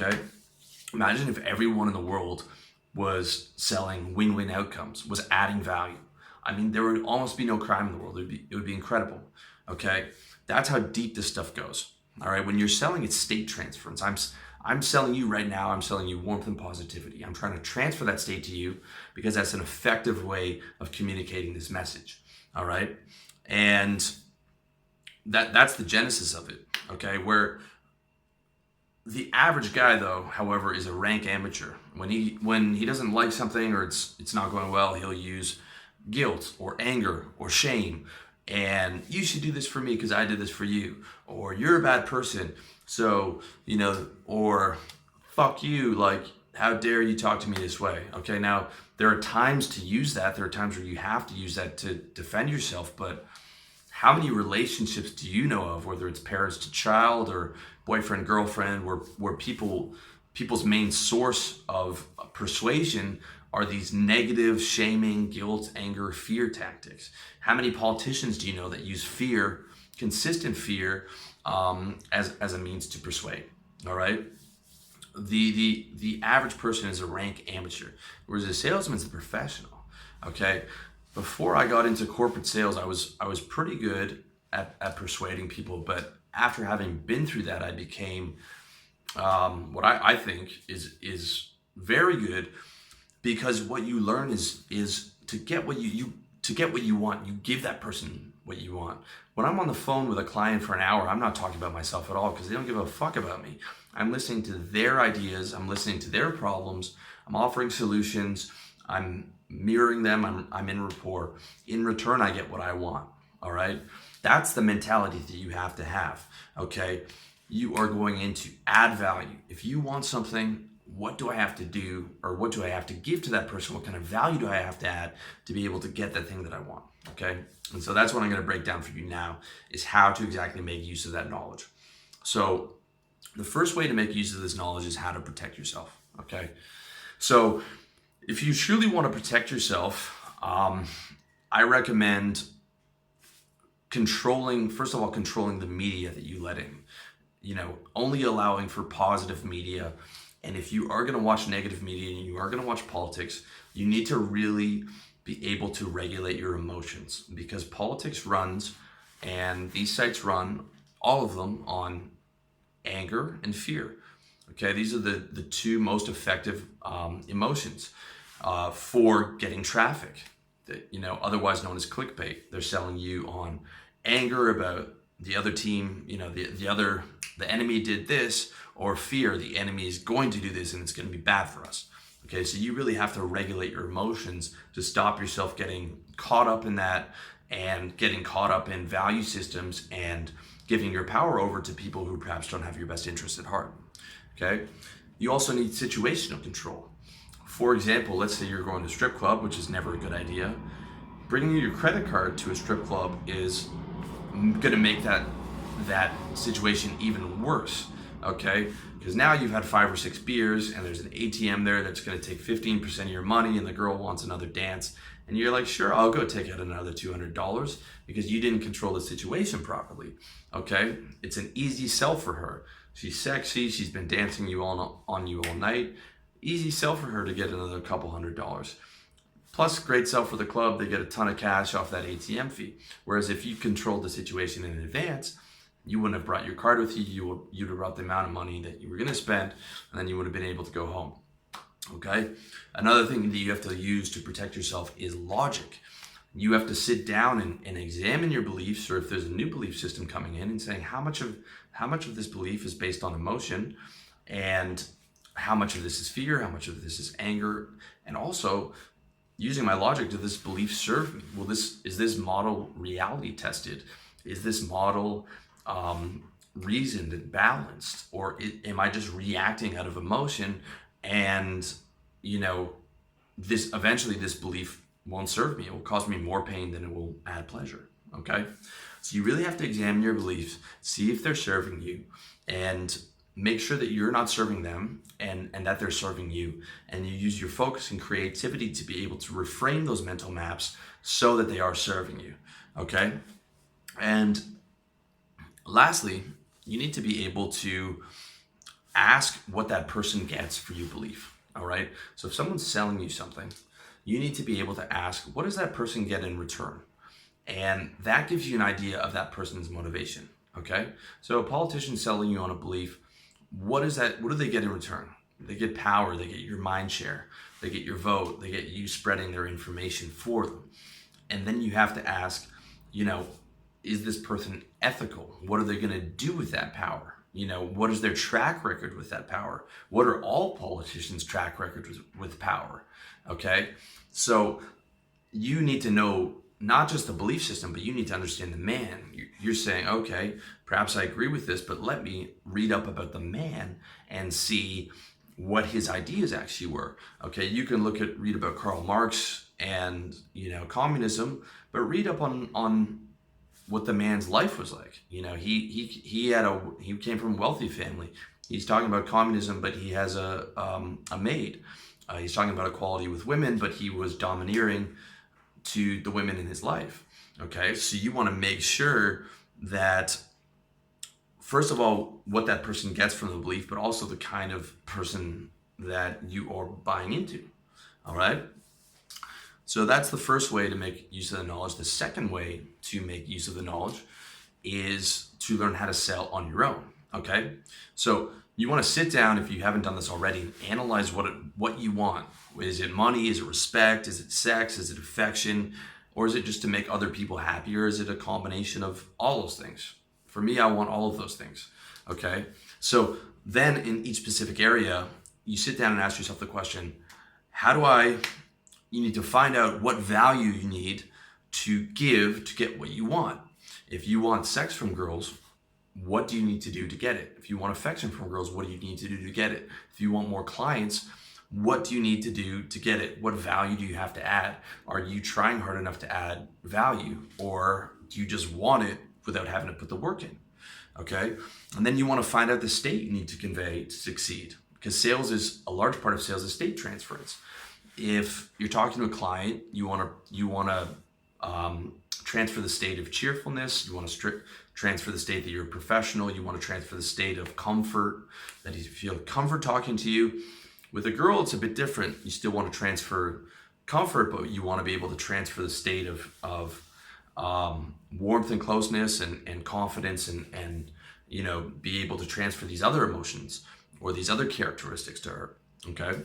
Okay. Imagine if everyone in the world was selling win-win outcomes, was adding value. I mean, there would almost be no crime in the world. It would be incredible. Okay. That's how deep this stuff goes. All right. When you're selling, it's state transference. I'm selling you right now. I'm selling you warmth and positivity. I'm trying to transfer that state to you because that's an effective way of communicating this message. All right. And that's the genesis of it. Okay. Where the average guy, though, however, is a rank amateur. When he doesn't like something or it's not going well, he'll use guilt or anger or shame. And you should do this for me because I did this for you. Or you're a bad person. So, or fuck you, like, how dare you talk to me this way? Okay, now, there are times to use that. There are times where you have to use that to defend yourself. But how many relationships do you know of, whether it's parents to child or boyfriend, girlfriend, where people's main source of persuasion are these negative, shaming, guilt, anger, fear tactics? How many politicians do you know that use fear, consistent fear, as a means to persuade? All right. The average person is a rank amateur, whereas a salesman's a professional. Okay. Before I got into corporate sales, I was pretty good at persuading people, but after having been through that, I became what I think is very good, because what you learn is to get what you want, you give that person what you want. When I'm on the phone with a client for an hour, I'm not talking about myself at all because they don't give a fuck about me. I'm listening to their ideas, I'm listening to their problems, I'm offering solutions, I'm mirroring them, I'm in rapport. In return, I get what I want. All right. That's the mentality that you have to have. Okay. You are going in to add value. If you want something, what do I have to do, or what do I have to give to that person? What kind of value do I have to add to be able to get that thing that I want? Okay. And so that's what I'm going to break down for you now, is how to exactly make use of that knowledge. So the first way to make use of this knowledge is how to protect yourself. Okay. So if you truly want to protect yourself, I recommend controlling the media that you let in. Only allowing for positive media. And if you are going to watch negative media and you are going to watch politics, you need to really be able to regulate your emotions, because politics runs, and these sites run, all of them, on anger and fear. Okay, these are the two most effective emotions for getting traffic. That, otherwise known as clickbait. They're selling you on anger about the other team. The enemy did this, or fear, the enemy is going to do this and it's going to be bad for us. Okay, so you really have to regulate your emotions to stop yourself getting caught up in that and getting caught up in value systems and giving your power over to people who perhaps don't have your best interests at heart. Okay, you also need situational control. For example, let's say you're going to a strip club, which is never a good idea. Bringing your credit card to a strip club is going to make that situation even worse. Okay, because now you've had 5 or 6 beers and there's an ATM there that's going to take 15% of your money, and the girl wants another dance, and you're like, sure, I'll go take out another $200, because you didn't control the situation properly. Okay, it's an easy sell for her. She's sexy, she's been dancing on you all night. Easy sell for her to get another couple $100. Plus, great sell for the club. They get a ton of cash off that ATM fee. Whereas if you controlled the situation in advance, you wouldn't have brought your card with you. You'd have brought the amount of money that you were going to spend, and then you would have been able to go home. Okay. Another thing that you have to use to protect yourself is logic. You have to sit down and examine your beliefs, or if there's a new belief system coming in, and saying how much of this belief is based on emotion, and how much of this is fear, how much of this is anger, and also using my logic, does this belief serve me? Is this model reality tested? Is this model reasoned and balanced, or am I just reacting out of emotion? And this belief won't serve me. It will cause me more pain than it will add pleasure. Okay, so you really have to examine your beliefs, see if they're serving you, and make sure that you're not serving them, and that they're serving you. And you use your focus and creativity to be able to reframe those mental maps so that they are serving you. Okay, and lastly, you need to be able to ask what that person gets for your belief. All right. So if someone's selling you something, you need to be able to ask, what does that person get in return? And that gives you an idea of that person's motivation. Okay. So a politician selling you on a belief, what is that? What do they get in return? They get power, they get your mind share, they get your vote, they get you spreading their information for them. And then you have to ask, is this person ethical? What are they going to do with that power? What is their track record with that power? What are all politicians' track records with power? Okay, so you need to know not just the belief system, but you need to understand the man. You're saying, okay, perhaps I agree with this, but let me read up about the man and see what his ideas actually were. Okay, you can read about Karl Marx and communism, but read up on what the man's life was like. He came from a wealthy family. He's talking about communism, but he has a maid. He's talking about equality with women, but he was domineering to the women in his life. Okay, so you want to make sure that, first of all, what that person gets from the belief, but also the kind of person that you are buying into. All right. So that's the first way to make use of the knowledge. The second way to make use of the knowledge is to learn how to sell on your own. Okay. So you want to sit down, if you haven't done this already, and analyze what you want. Is it money? Is it respect? Is it sex? Is it affection? Or is it just to make other people happy? Or is it a combination of all those things? For me, I want all of those things. Okay. So then in each specific area, you sit down and ask yourself the question, you need to find out what value you need to give to get what you want. If you want sex from girls, what do you need to do to get it? If you want affection from girls, what do you need to do to get it? If you want more clients, what do you need to do to get it? What value do you have to add? Are you trying hard enough to add value, or do you just want it without having to put the work in? Okay. And then you want to find out the state you need to convey to succeed, because a large part of sales is state transference. If you're talking to a client, you want to transfer the state of cheerfulness. You want to transfer the state that you're a professional. You want to transfer the state of comfort, that you feel comfort talking to you. With a girl, it's a bit different. You still want to transfer comfort, but you want to be able to transfer the state of warmth and closeness and confidence and be able to transfer these other emotions or these other characteristics to her. Okay.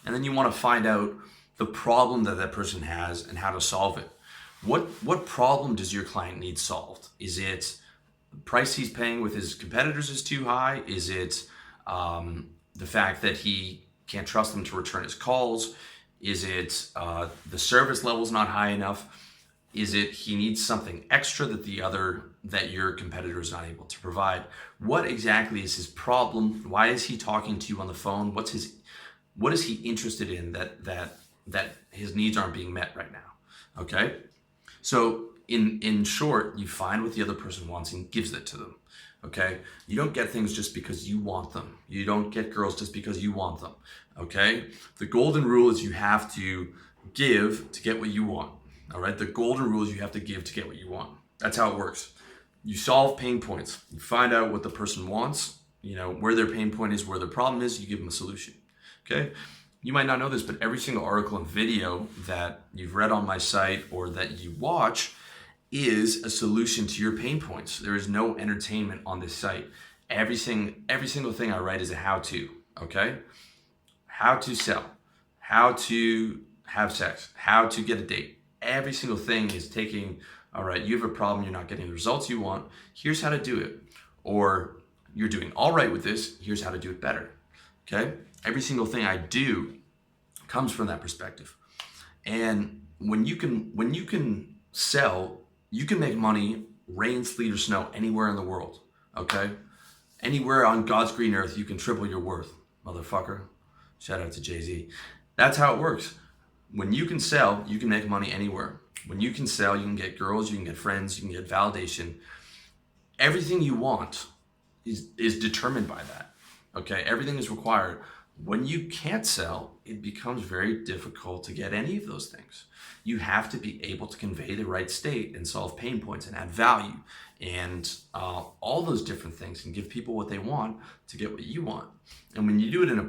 And then you want to find out the problem that person has and how to solve it. What problem does your client need solved? Is it the price he's paying with his competitors is too high? Is it the fact that he can't trust them to return his calls? Is it the service level's not high enough? Is it he needs something extra that your competitor is not able to provide? What exactly is his problem? Why is he talking to you on the phone? What is he interested in that his needs aren't being met right now? Okay. So in short, you find what the other person wants and gives it to them. Okay. You don't get things just because you want them. You don't get girls just because you want them. Okay. The golden rule is you have to give to get what you want. All right. The golden rule is you have to give to get what you want. That's how it works. You solve pain points. You find out what the person wants, where their pain point is, where their problem is, you give them a solution. Okay. You might not know this, but every single article and video that you've read on my site or that you watch is a solution to your pain points. There is no entertainment on this site. Every single thing I write is a how-to. Okay. How to sell, how to have sex, how to get a date. Every single thing is taking, all right, you have a problem, you're not getting the results you want. Here's how to do it. Or you're doing all right with this. Here's how to do it better. Okay. Every single thing I do comes from that perspective. And when you can sell, you can make money, rain, sleet, or snow, anywhere in the world. Okay. Anywhere on God's green earth, you can triple your worth, motherfucker. Shout out to Jay-Z. That's how it works. When you can sell, you can make money anywhere. When you can sell, you can get girls, you can get friends, you can get validation. Everything you want is determined by that. Okay, everything is required When you can't sell, it becomes very difficult to get any of those things. You have to be able to convey the right state and solve pain points and add value and all those different things and give people what they want to get what you want. And when you do it in a